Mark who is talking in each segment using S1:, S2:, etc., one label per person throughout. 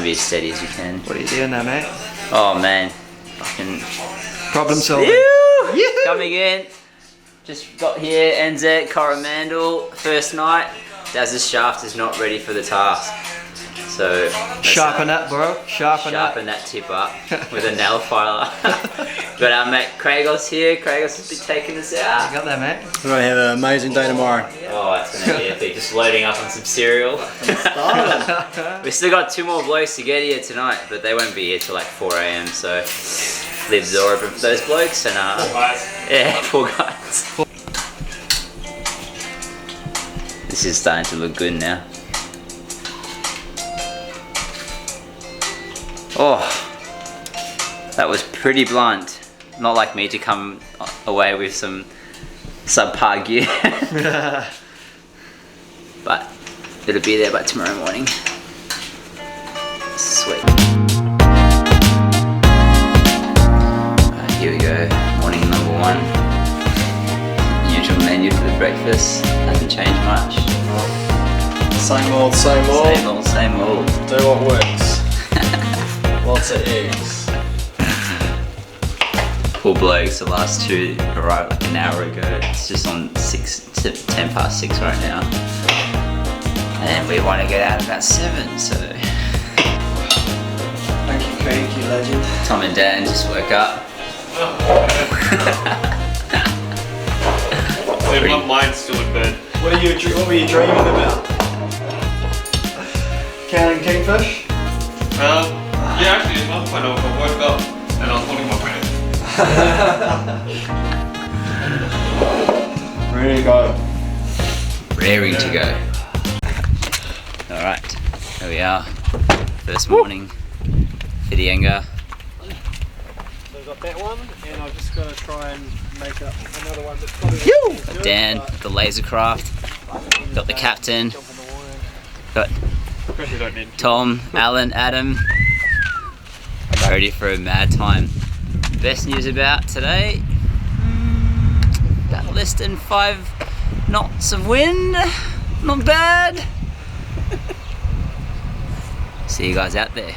S1: be as steady as you can.
S2: What are you doing now, mate?
S1: Oh man, fucking
S2: problem solving.
S1: Coming in. Just got here, NZ Coromandel, first night. Daz's shaft is not ready for the task. So
S2: sharpen that, bro. Sharpen
S1: that tip up with a nail filer. Got our mate Kraigos here. Kraigos has been taking us out.
S2: You got that, mate.
S3: We're gonna have an amazing day tomorrow.
S1: Oh, it's gonna be epic. Just loading up on some cereal. We still got 2 more blokes to get here tonight, but they won't be here till like 4 AM. So leave the door open for those blokes and yeah, 4 guys. This is starting to look good now. Oh, that was pretty blunt. Not like me to come away with some subpar gear. But it'll be there by tomorrow morning. Sweet. Here we go, morning number 1. Usual menu for the breakfast, hasn't changed much.
S3: Same old, same old.
S1: Same old, same old.
S3: Do what works. Lots of eggs.
S1: 4 blokes, the last 2 arrived like an hour ago. It's just on 10 past 6 right now. And we want to get out about 7, so.
S2: Thank you, legend.
S1: Tom and Dan just woke up.
S4: My mind's still in bed.
S3: What were you dreaming about?
S2: Counting kingfish?
S4: Yeah, actually, it's not quite over. I woke up and I was holding my breath.
S3: Ready to go.
S1: Raring to go. Alright, here we are. First morning. Fidienga.
S3: So we've got that one, and I've just got to try and make up another one that's probably
S1: Got Dan, the laser craft. Got the captain. Got Tom, Alan, Adam. Ready for a mad time. Best news about today, about less than 5 knots of wind. Not bad. See you guys out there.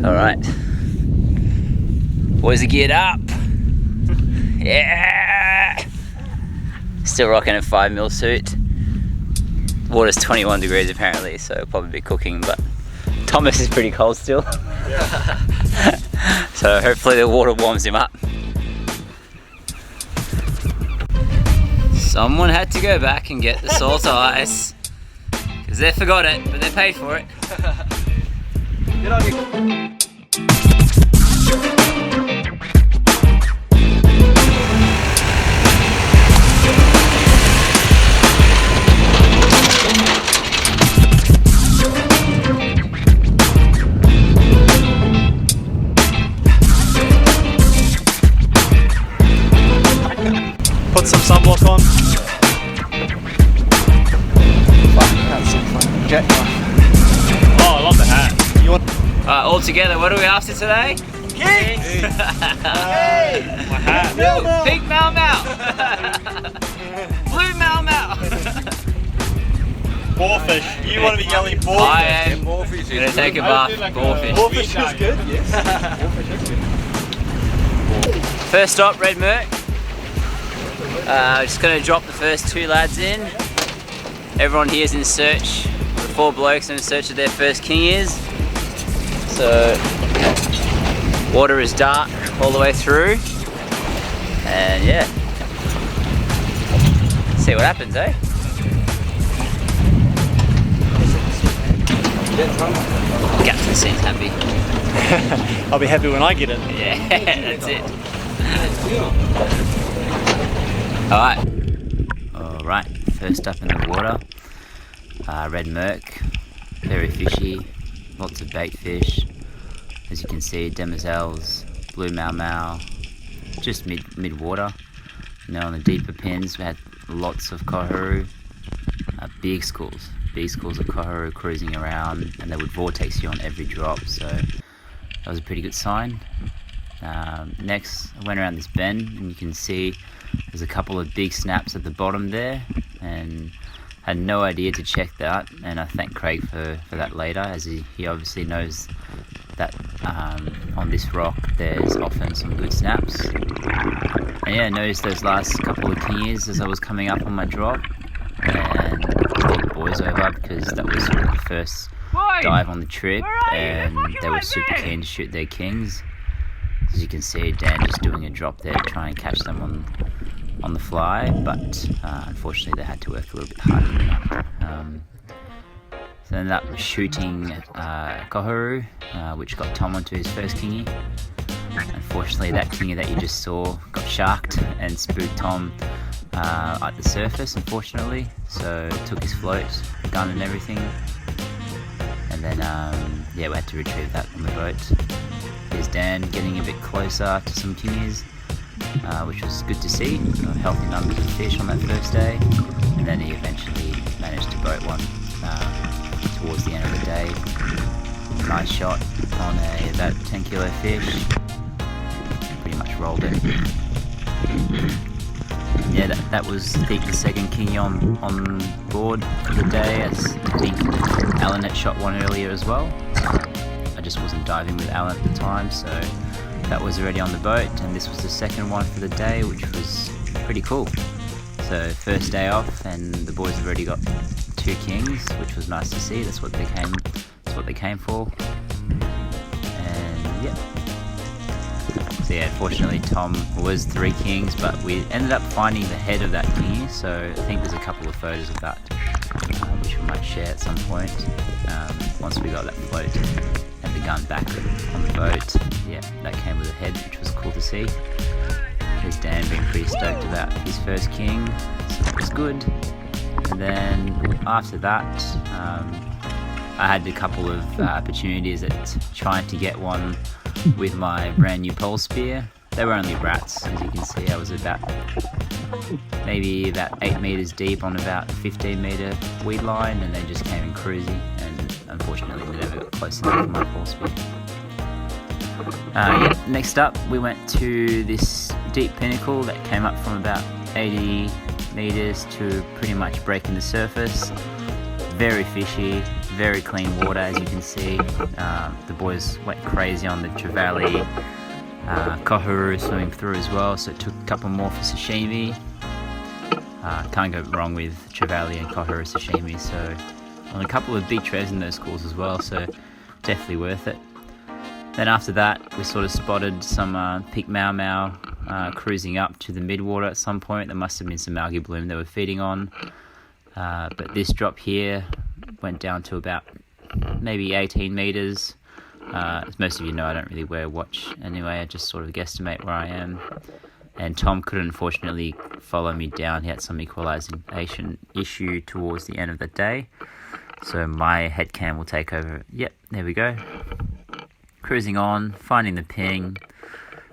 S1: Alright. Boys are geared up. Yeah! Still rocking a 5mm suit. Water's 21 degrees apparently, so it'll probably be cooking, but Thomas is pretty cold still. Yeah. So hopefully the water warms him up. Someone had to go back and get the salt ice, because they forgot it, but they paid for it.
S3: Get on your... Put some sunblock on. Oh, I love the hat. You want?
S1: All together, what are we after today?
S3: Kings! Hey! My hat.
S1: Pink maomao! Blue maomao!
S3: Boarfish. You want to be yelling boarfish.
S1: I am going to take a bath. Boarfish.
S3: Boarfish is good, yes. Boarfish is good.
S1: First stop, Red Merc. Just going to drop the first 2 lads in. Everyone here is in search. The 4 blokes are in search of their first king ears. So water is dark all the way through, and yeah, see what happens, eh? Captain seems happy.
S3: I'll be happy when I get it.
S1: Yeah, that's it. Alright, first up in the water, red merc, very fishy, lots of bait fish. As you can see, demoiselles, blue maomao, just mid water. Now on the deeper pins we had lots of Koheru, big schools of Koheru cruising around, and they would vortex you on every drop, so that was a pretty good sign. Next I went around this bend and you can see there's a couple of big snaps at the bottom there, and Had no idea to check that, and I thank Craig for that later, as he obviously knows that on this rock there's often some good snaps. And yeah, I noticed those last couple of kingies as I was coming up on my drop, and called the boys over because that was sort of the first dive on the trip, and they were super keen to shoot their kings. As you can see, Dan just doing a drop there to try and catch them on the fly, but unfortunately they had to work a little bit harder than that. So ended up shooting Koheru, which got Tom onto his first kingy. Unfortunately, that kingy that you just saw got sharked and spooked Tom at the surface, unfortunately. So took his float, gun and everything. And then, yeah, we had to retrieve that on the boat. Here's Dan getting a bit closer to some kingies, which was good to see. Got healthy numbers of fish on that first day. And then he eventually managed to boat one towards the end of the day. Nice shot on about 10 kilo fish. Pretty much rolled it. Yeah, that was the second kingy on board for the day, as I think Alan had shot one earlier as well. I just wasn't diving with Alan at the time, so that was already on the boat, and this was the second one for the day, which was pretty cool. So first day off, and the boys have already got 2 kings, which was nice to see. That's what they came for. And yeah. So yeah, fortunately Tom was 3 kings, but we ended up finding the head of that kingy, so I think there's a couple of photos of that, which we might share at some point, once we got that float and the gun back on the boat. Yeah, that came with a head, which was cool to see. There's Dan being pretty stoked about his first king, so that was good. And then after that, I had a couple of opportunities at trying to get one with my brand new pole spear. They were only brats, as you can see. I was maybe about 8 meters deep on about a 15 meter weed line, and they just came in cruising, and unfortunately we never got close enough for my pole spear. Yeah, next up we went to this deep pinnacle that came up from about 80 meters to pretty much breaking the surface. Very fishy, very clean water, as you can see. The boys went crazy on the trevally. Koheru swimming through as well, so it took a couple more for sashimi. Can't go wrong with trevally and Koheru sashimi. So on a couple of big trevs in those schools as well, so definitely worth it. Then after that, we sort of spotted some pink maomao cruising up to the midwater at some point. There must have been some algae bloom they were feeding on. But this drop here went down to about maybe 18 meters. As most of you know, I don't really wear a watch anyway. I just sort of guesstimate where I am. And Tom couldn't unfortunately follow me down. He had some equalization issue towards the end of the day. So my head cam will take over. Yep, there we go. Cruising on, finding the ping,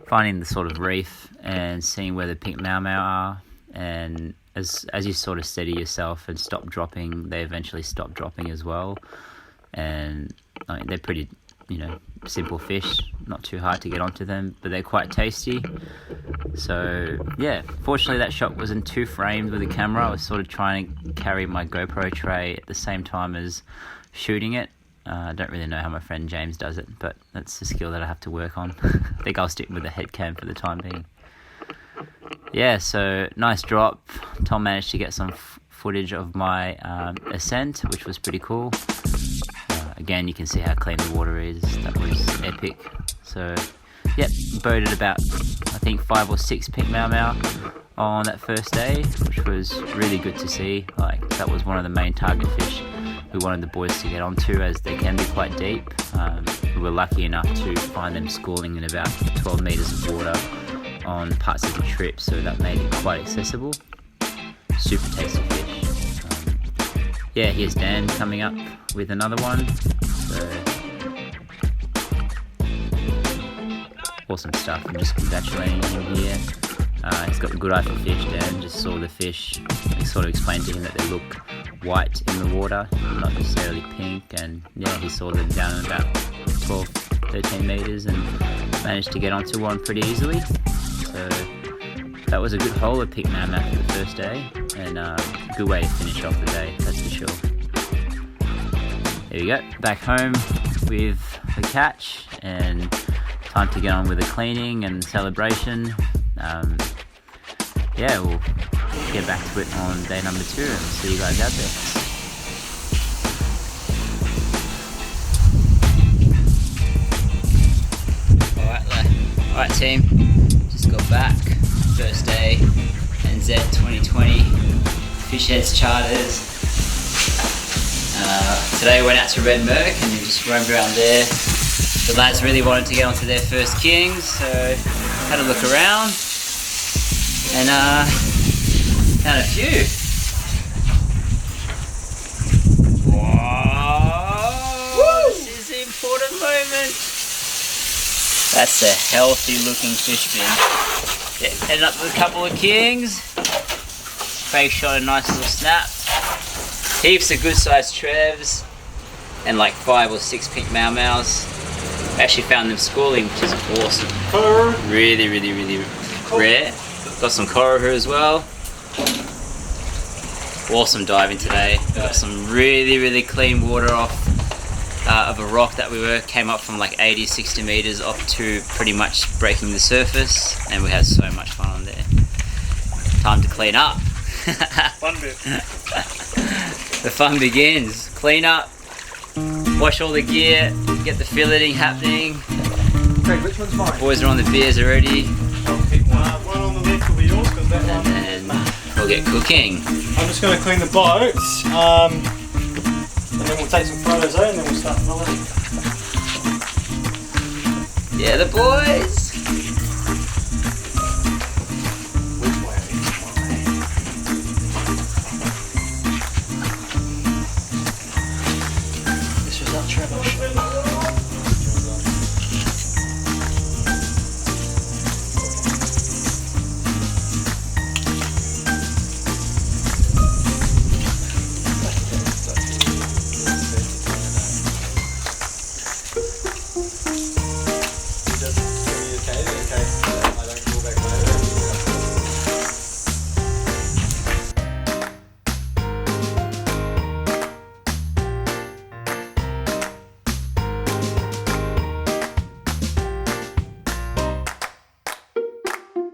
S1: finding the sort of reef, and seeing where the pink maomao are. And as you sort of steady yourself and stop dropping, they eventually stop dropping as well. And I mean, they're pretty, simple fish, not too hard to get onto them, but they're quite tasty. So yeah, fortunately that shot was in 2 frames with the camera. I was sort of trying to carry my GoPro tray at the same time as shooting it. I don't really know how my friend James does it, but that's a skill that I have to work on. I think I'll stick with the head cam for the time being. Yeah, so nice drop. Tom managed to get some footage of my ascent, which was pretty cool. Again, you can see how clean the water is. That was epic. So, yep, boated about, I think, 5 or 6 pink maomao on that first day, which was really good to see. Like, that was one of the main target fish we wanted the boys to get onto, as they can be quite deep. We were lucky enough to find them schooling in about 12 meters of water on parts of the trip, so that made it quite accessible. Super tasty fish. Yeah, here's Dan coming up with another one. So awesome stuff. I'm just congratulating him here. He's got a good eye for fish. Dan just saw the fish. I sort of explained to him that they look white in the water, not necessarily pink, and yeah, he saw them down about 12-13 meters and managed to get onto one pretty easily. So that was a good hole of pink maomao for the first day, and a good way to finish off the day, that's for sure. There we go, back home with the catch, and time to get on with the cleaning and celebration. Yeah, we'll get back to it on day number 2 and see you guys out there. Alright team, just got back, first day, NZ 2020, Fishheadz charters. Today we went out to Red Merc and we just roamed around there. The lads really wanted to get onto their first kings, so had a look around and found a few. Whoa! This is the important moment. That's a healthy looking fish fin. Yeah, heading up with a couple of kings. Fake shot a nice little snap. Heaps of good sized trevs and like 5 or 6 pink maomaos. Actually found them schooling, which is awesome.
S3: Koheru.
S1: Really rare. Got some Koheru as well. Awesome diving today. We got some really clean water off of a rock that came up from like 80-60 meters up to pretty much breaking the surface, and we had so much fun on there. Time to clean up.
S3: Fun bit.
S1: The fun begins. Clean up, wash all the gear, get the filleting happening.
S2: Craig, which one's mine?
S1: Boys are on the beers already,
S3: One on the left will be yours, because that one.
S1: and then we'll get cooking.
S3: I'm just going to clean the boats, and then we'll take some photos, and then we'll start filming.
S1: Yeah, the boys.